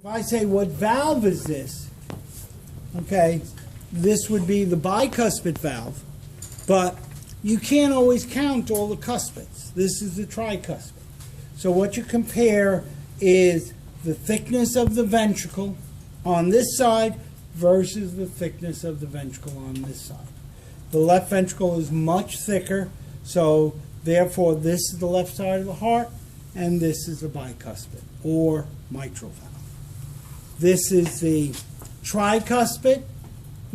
If I say, what valve is this? Okay, this would be the bicuspid valve, but you can't always count all the cuspids. This is the tricuspid. So what you compare is the thickness of the ventricle on this side versus the thickness of the ventricle on this side. The left ventricle is much thicker, so therefore this is the left side of the heart, and this is the bicuspid, or mitral valve. This is the tricuspid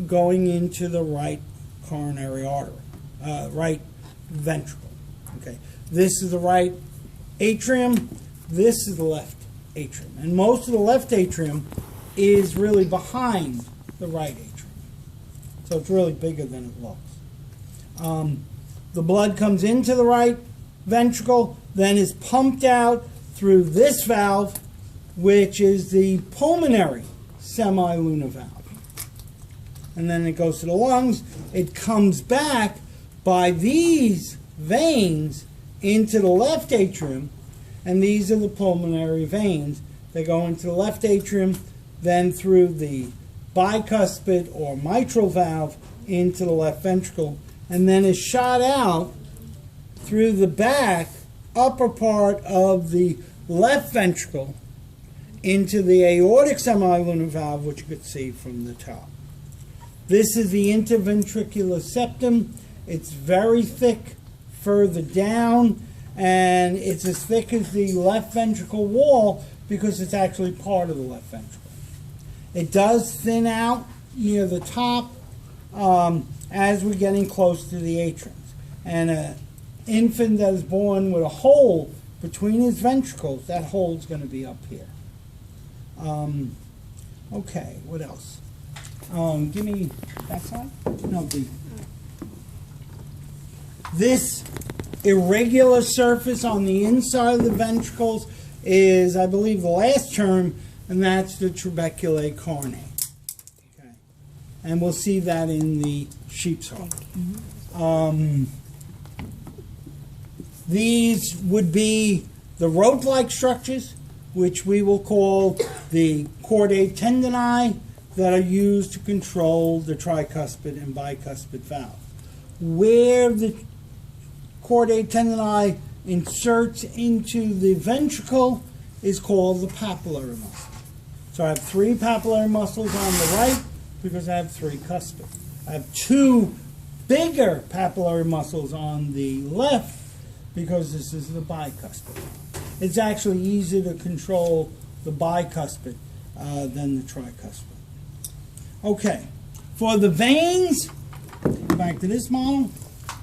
going into the right coronary artery, right ventricle. Okay, this is the right atrium. This is the left atrium, and most of the left atrium is really behind the right atrium, so it's really bigger than it looks. The blood comes into the right ventricle, then is pumped out through this valve, which is the pulmonary semilunar valve. And then it goes to the lungs. It comes back by these veins into the left atrium, and these are the pulmonary veins. They go into the left atrium, then through the bicuspid or mitral valve into the left ventricle, and then is shot out through the back upper part of the left ventricle into the aortic semilunar valve, which you could see from the top. This is the interventricular septum. It's very thick further down, and it's as thick as the left ventricle wall because it's actually part of the left ventricle. It does thin out near the top as we're getting close to the atriums. And an infant that is born with a hole between his ventricles, that hole is going to be up here. Okay, what else? Give me that side? No, this irregular surface on the inside of the ventricles is, I believe, the last term, and that's the trabeculae carinae. Okay. And we'll see that in the sheep's heart. These would be the rope-like structures, which we will call the chordae tendineae, that are used to control the tricuspid and bicuspid valve. Where the chordae tendineae inserts into the ventricle is called the papillary muscle. So I have 3 papillary muscles on the right because I have 3 cuspids. I have 2 bigger papillary muscles on the left because this is the bicuspid. It's actually easier to control the bicuspid than the tricuspid. Okay, for the veins, back to this model,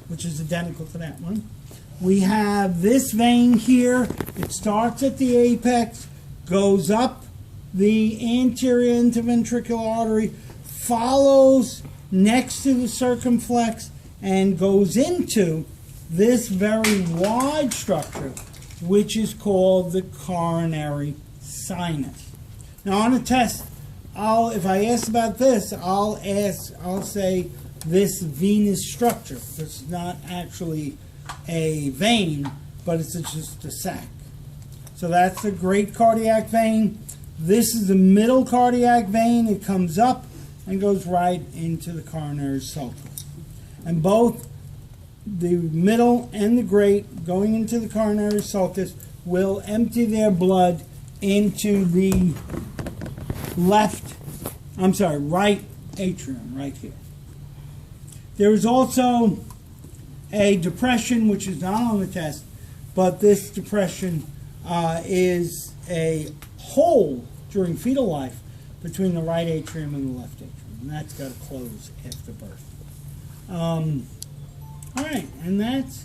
which is identical to that one, we have this vein here. It starts at the apex, goes up the anterior interventricular artery, follows next to the circumflex, and goes into this very wide structure, which is called the coronary sinus. Now on a test, if I ask about this, I'll say this venous structure. It's not actually a vein, but it's just a sac. So that's the great cardiac vein. This is the middle cardiac vein. It comes up and goes right into the coronary sulcus. And both the middle and the great going into the coronary sulcus will empty their blood into the right atrium, right here. There is also a depression, which is not on the test, but this depression is a hole during fetal life between the right atrium and the left atrium, and that's got to close after birth. All right, and that's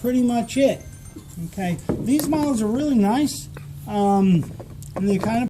pretty much it. Okay, these models are really nice, and they kind of